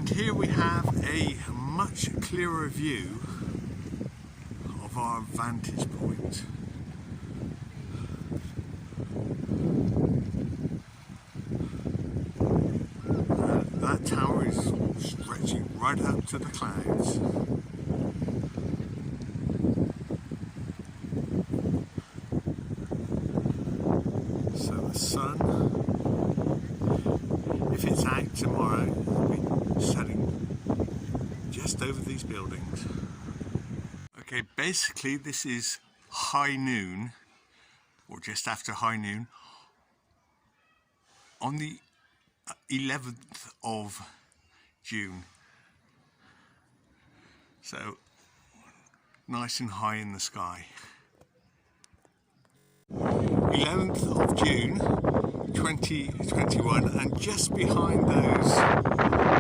And here we have a much clearer view of our vantage point. That tower is stretching right up to the clouds. So the sun, if it's out tomorrow, will be setting just over these buildings. Okay, basically this is high noon, or just after high noon, on the 11th of June. So nice and high in the sky. 11th of June 2021, and just behind those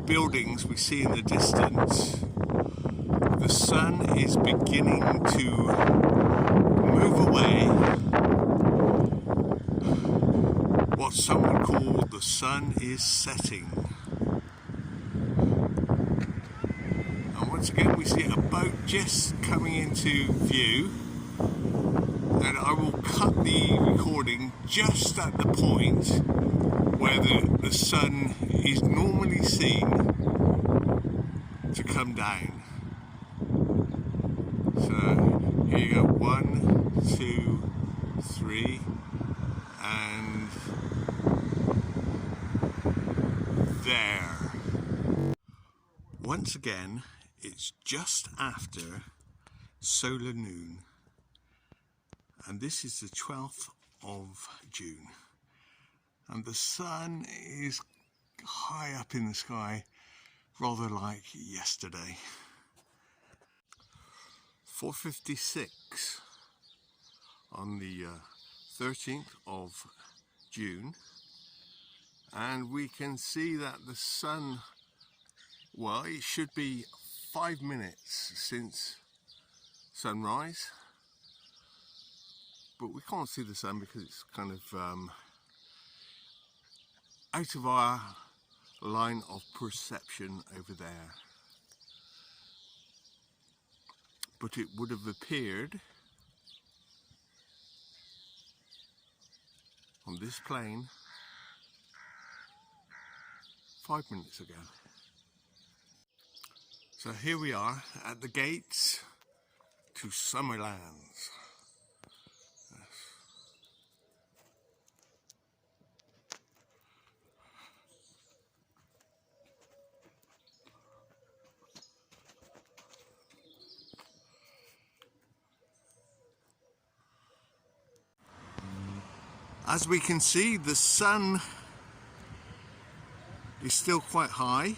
buildings we see in the distance, the sun is beginning to move away. What some would call the sun is setting. And once again we see a boat just coming into view, and I will cut the recording just at the point where the sun is normally seen to come down. So here you go, 1, 2, 3, and there. Once again, it's just after solar noon, and this is the 12th of June, and the sun is high up in the sky, rather like yesterday. 4:56 on the 13th of June, and we can see that the sun, well, it should be 5 minutes since sunrise, but we can't see the sun because it's kind of out of our line of perception over there. But it would have appeared on this plane 5 minutes ago. So here we are at the gates to Summerlands. As we can see, the sun is still quite high,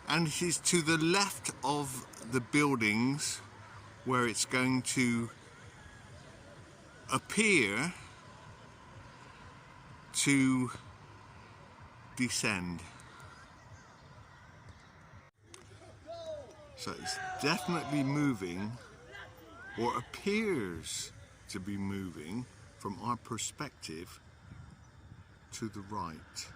and it is to the left of the buildings where it's going to appear to descend. So it's definitely moving, or appears to be moving from our perspective to the right.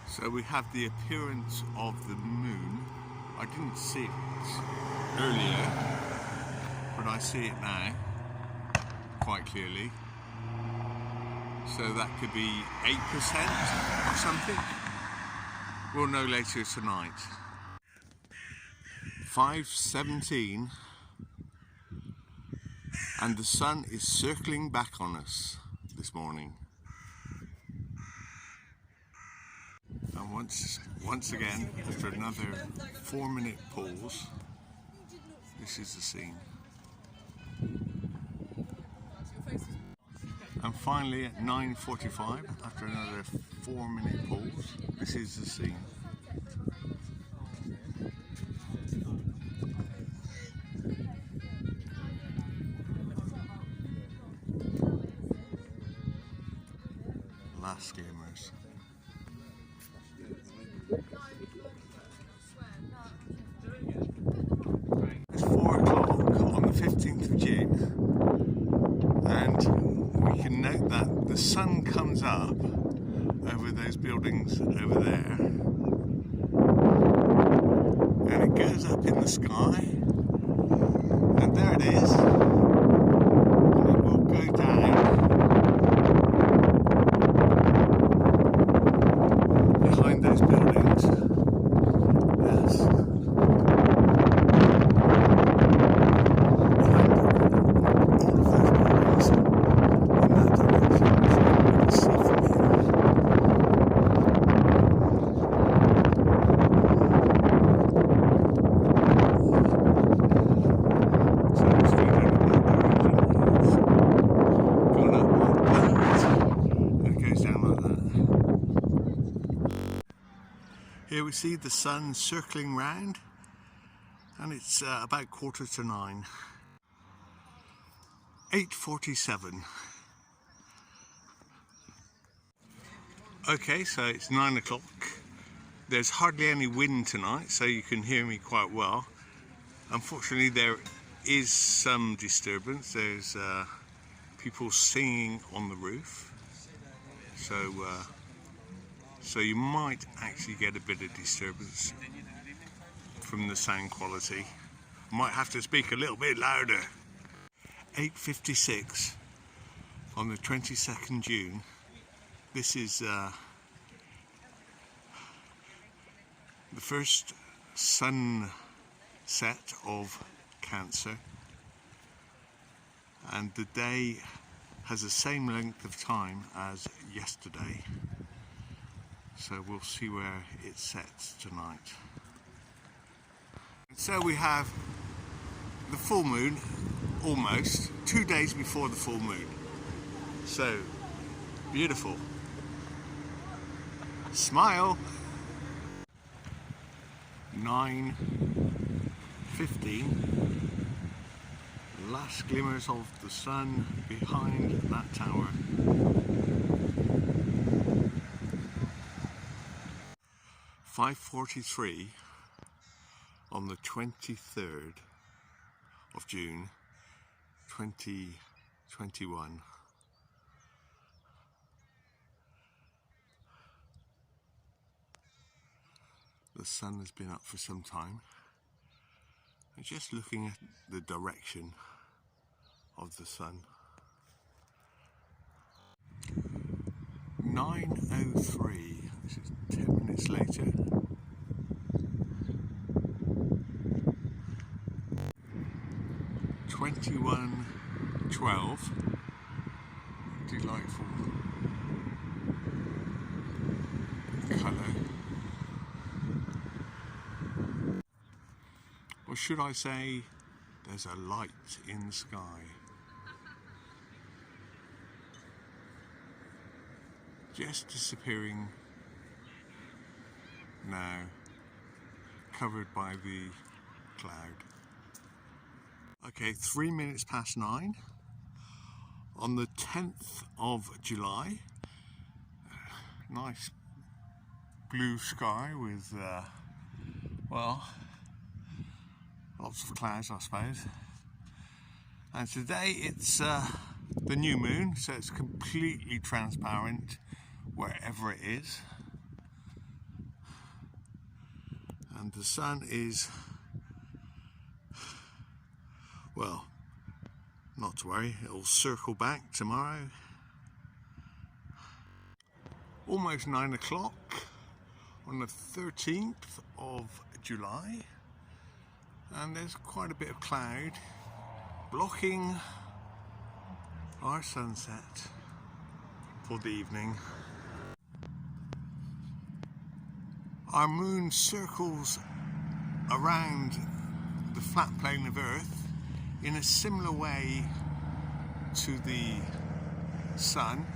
So we have the appearance of the moon. I didn't see it earlier, but I see it now quite clearly. So that could be 8% or something. We'll know later tonight. 5:17, and the sun is circling back on us this morning. And once again, after another 4-minute pause, this is the scene. And finally at 9:45, after another 4-minute pause, this is the scene. Last gamers. It's 4 o'clock on the 15th of June, and we can note that the sun comes up over those buildings over there, and it goes up in the sky, and there it is, and it will go down behind those buildings. Yes. Here we see the sun circling round, and it's about 9:15. 8:47. Okay, so it's 9 o'clock. There's hardly any wind tonight, so you can hear me quite well. Unfortunately, there is some disturbance. There's people singing on the roof, so you might actually get a bit of disturbance from the sound quality. Might have to speak a little bit louder. 8:56 on the 22nd June. This is the first sunset of Cancer, and the day has the same length of time as yesterday. So we'll see where it sets tonight. So we have the full moon, almost, 2 days before the full moon. So, beautiful. Smile. 9:15. Last glimmers of the sun behind that tower. 5:43 on the 23rd of June 2021. The sun has been up for some time. I'm just looking at the direction of the sun. 9:03, this is 10 minutes later. 21:12, delightful colour. Or should I say, there's a light in the sky. Just disappearing now, covered by the cloud. Okay, 3 minutes past 9 on the 10th of July. Nice blue sky with, well, lots of clouds, I suppose. And today it's the new moon, so it's completely transparent wherever it is. And the sun is, well, not to worry, it'll circle back tomorrow. Almost 9 o'clock on the 13th of July, and there's quite a bit of cloud blocking our sunset for the evening. Our moon circles around the flat plane of Earth in a similar way to the sun,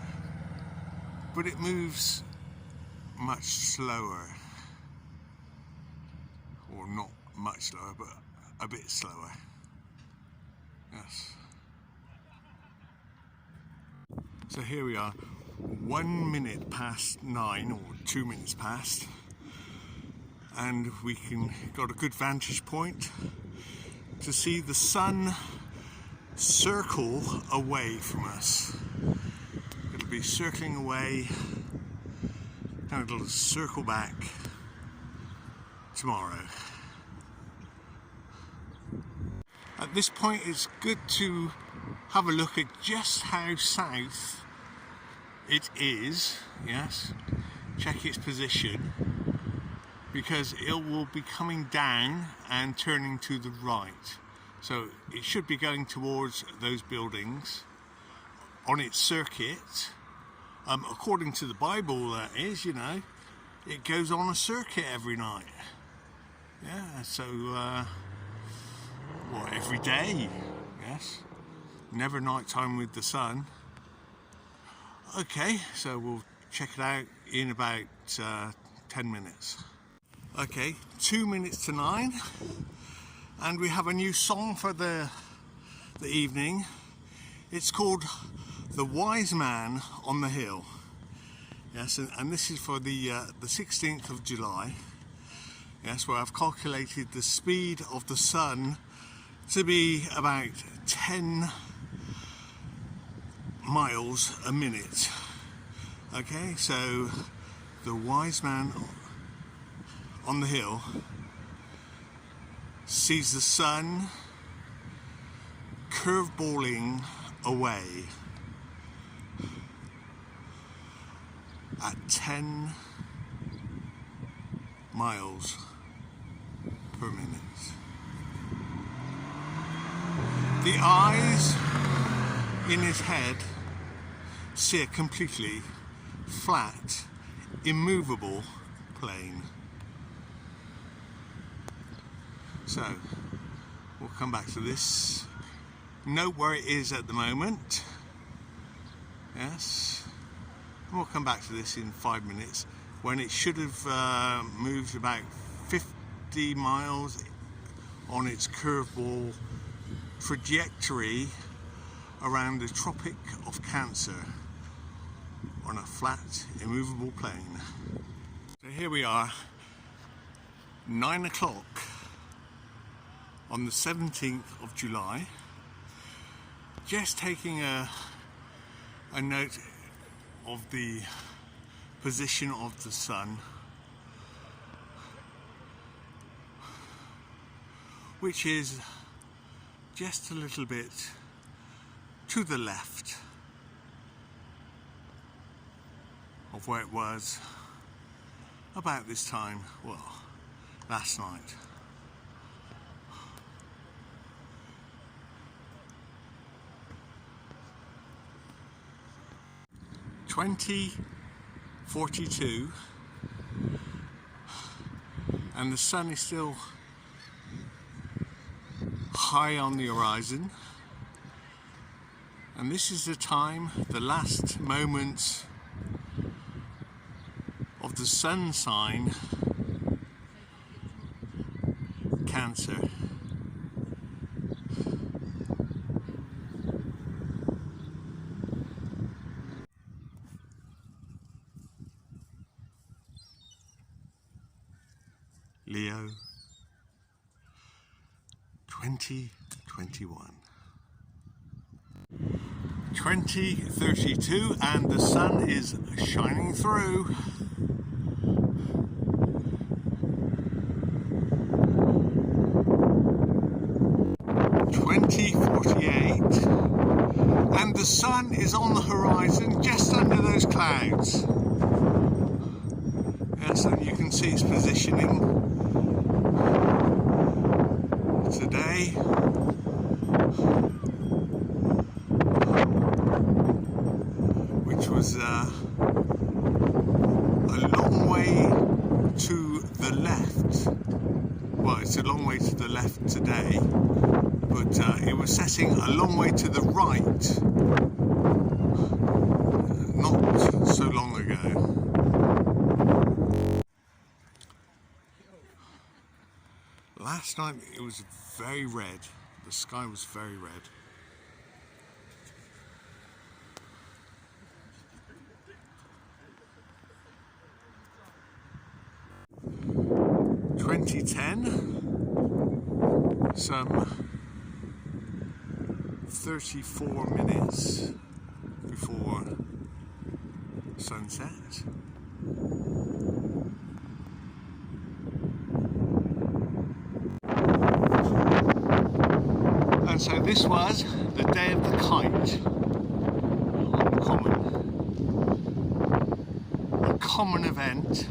but it moves much slower, or not much slower, but a bit slower. Yes. So here we are, 1 minute past 9, or 2 minutes past, and got a good vantage point to see the sun circle away from us. It'll be circling away and it'll circle back tomorrow. At this point it's good to have a look at just how south it is, yes, check its position, because it will be coming down and turning to the right. So it should be going towards those buildings on its circuit. According to the Bible, that is, you know, it goes on a circuit every night. Yeah, so, every day, yes. Never nighttime with the sun. Okay, so we'll check it out in about 10 minutes. Okay, 2 minutes to 9, and we have a new song for the evening. It's called The Wise Man on the Hill. Yes, and this is for the 16th of July. Yes, where I've calculated the speed of the sun to be about 10 miles a minute. Okay, so the wise man on the hill sees the sun curveballing away at 10 miles per minute. The eyes in his head see a completely flat, immovable plane. So we'll come back to this. Note where it is at the moment. Yes. And we'll come back to this in 5 minutes, when it should have moved about 50 miles on its curveball trajectory around the Tropic of Cancer on a flat, immovable plane. So here we are, 9 o'clock on the 17th of July, just taking a note of the position of the sun, which is just a little bit to the left of where it was about this time, well, last night. (20:42) and the sun is still high on the horizon, and this is the time, the last moments of the sun sign Cancer. Leo 2021. 20:32 and the sun is shining through. And the sun is on the horizon just under those clouds. Yes, and you can see its positioning today. Which was a long way to the left. Well, it's a long way to the left today, but it was setting a long way to the right not so long ago. Last night it was very red, the sky was very red. (2010), some 34 minutes before sunset. And so this was the day of the kite on the common. A common event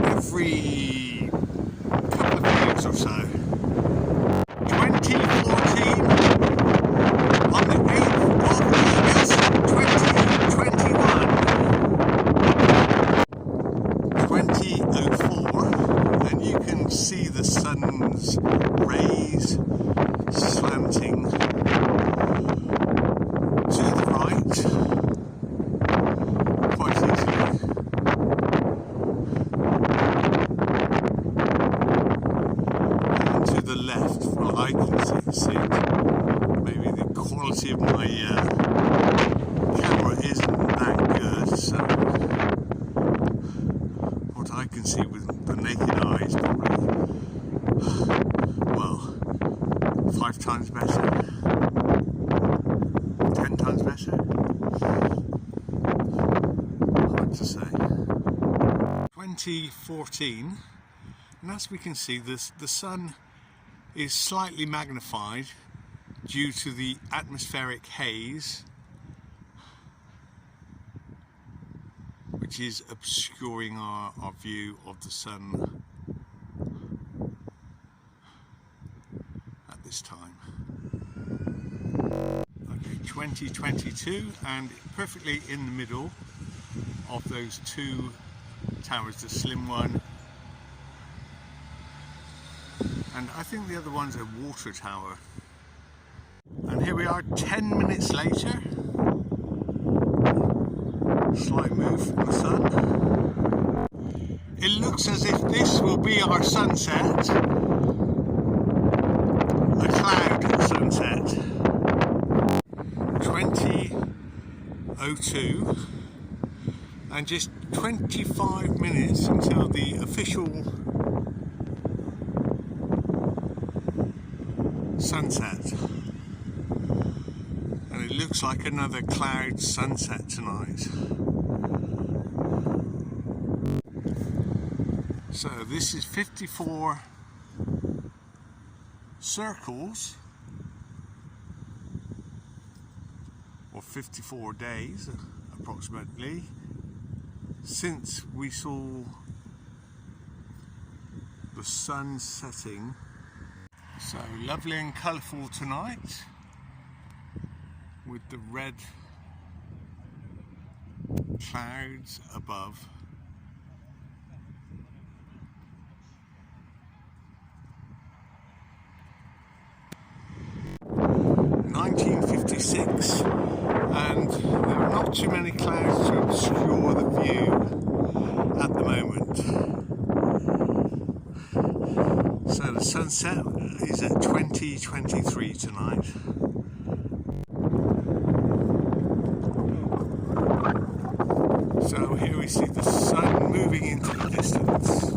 every couple of years or so. 2014, on the 8th of August 2021, 2004, and you can see the sun's rays slanting to the right quite easily. And to the left, well, I can see it. Maybe the quality of my camera isn't that good, so what I can see with the naked eye is probably, well, 5 times better, 10 times better, hard to say. 2014, and as we can see, the sun is slightly magnified due to the atmospheric haze, which is obscuring our view of the sun at this time. Okay, 2022, and perfectly in the middle of those two towers, the slim one, and I think the other one's a water tower. And here we are 10 minutes later. Slight move from the sun. It looks as if this will be our sunset. A cloud sunset. 20:02, and just 25 minutes until the official sunset. And it looks like another cloud sunset tonight. So this is 54 circles, or 54 days approximately, since we saw the sun setting. So lovely and colourful tonight, with the red clouds above. (1956), and there are not too many clouds to obscure the view at the moment. So the sunset is at 20:23 tonight. So here we see the sun moving into the distance.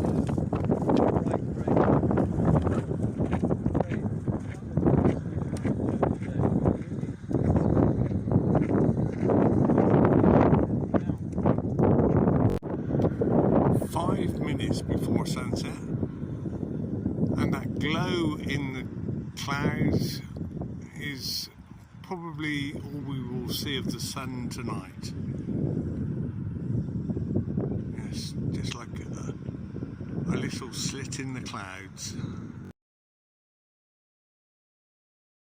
Before sunset, and that glow in the clouds is probably all we will see of the sun tonight. Yes, just like a little slit in the clouds.